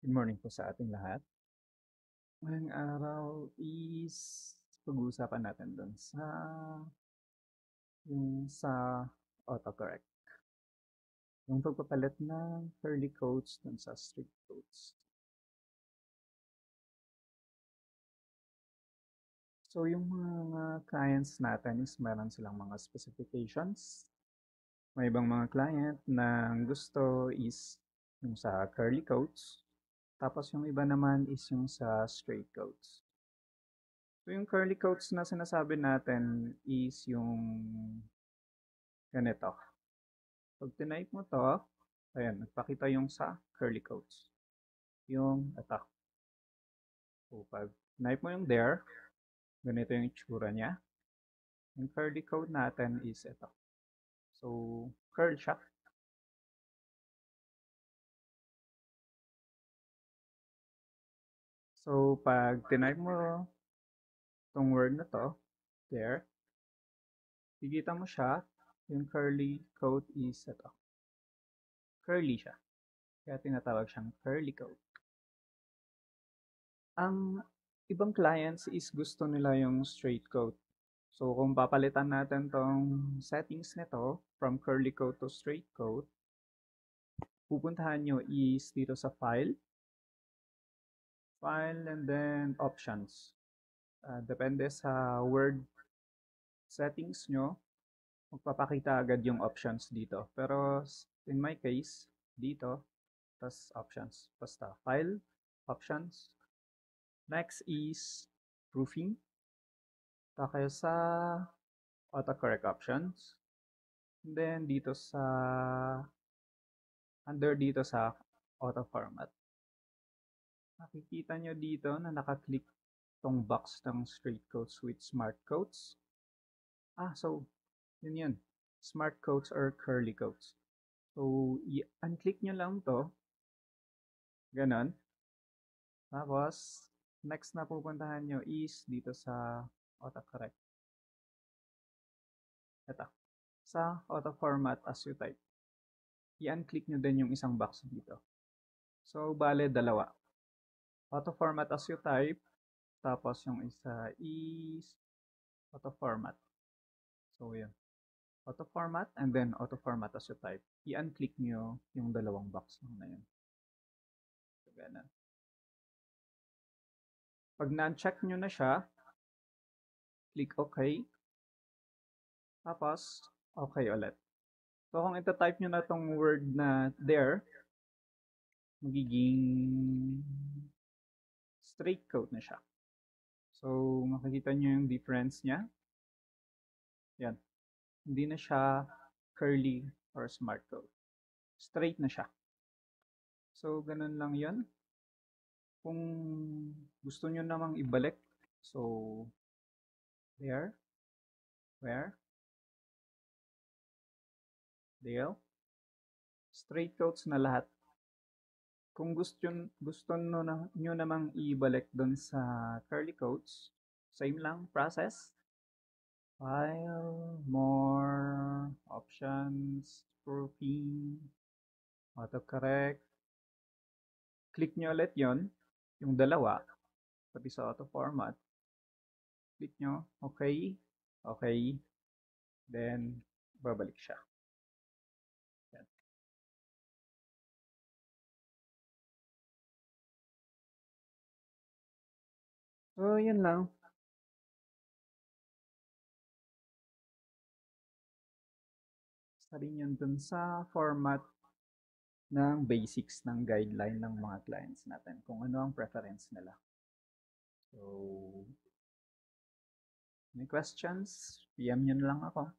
Good morning po sa ating lahat. Ngayong araw is pag-uusapan natin dun sa autocorrect. Yung pagpapalit ng curly quotes dun sa straight quotes. So yung mga clients natin is meron silang mga specifications. May ibang mga client na gusto is yung sa curly quotes. Tapos yung iba naman is yung sa straight quotes. So yung curly quotes na sinasabi natin is yung ganito. Pag tinype mo to, ayan, nagpakita yung sa curly quotes. Yung ito. So pag tinype mo yung there, ganito yung itsura niya. Yung curly quote natin is ito. So, curl siya. So, pag tinype mo tong word na to, there, kikita mo siya, yung curly quote is ito. Curly siya. Kaya tinatawag siyang curly quote. Ang ibang clients is gusto nila yung straight quote. So, kung papalitan natin tong settings nito from curly quote to straight quote, pupuntahan nyo is dito sa file, and then options. Depende sa word settings nyo, magpapakita agad yung options dito. Pero in my case, dito, tas options. Basta file, options. Next is proofing. Tayo sa autocorrect options. And then dito sa dito sa auto format. Makikita nyo dito na nakaklik tong box ng straight quotes with smart quotes. So, yun. Smart quotes or curly quotes. So, i-unclick nyo lang to. Ganon. Tapos, next na pupuntahan nyo is dito sa autocorrect. Ito. Sa auto format as you type. I-unclick nyo din yung isang box dito. So, bale, dalawa. Auto format as you type. Tapos, yung isa is auto format. So, yun. Auto format and then auto format as you type. I-unclick nyo yung dalawang box na yun. So, ganun. Pag na-check nyo na siya, click OK. Tapos, OK ulit. So, kung ita-type nyo na tong word na there, magiging straight quote na siya. So, makikita nyo yung difference niya. Yan. Hindi na siya curly or smart quote. Straight na siya. So, ganun lang yun. Kung gusto nyo namang ibalik, so, there, where, Dale, straight quotes na lahat. Kung gusto nyo namang ibalik dun sa curly quotes, same lang process. File, more, options, proofing, autocorrect. Click nyo ulit yon, yung dalawa, pati sa auto format. Click nyo, okay, okay, then babalik siya. Yan. So, yun lang. Isa rin yun dun sa format ng basics ng guideline ng mga clients natin kung ano ang preference nila. So, may questions? PM nyo na lang ako.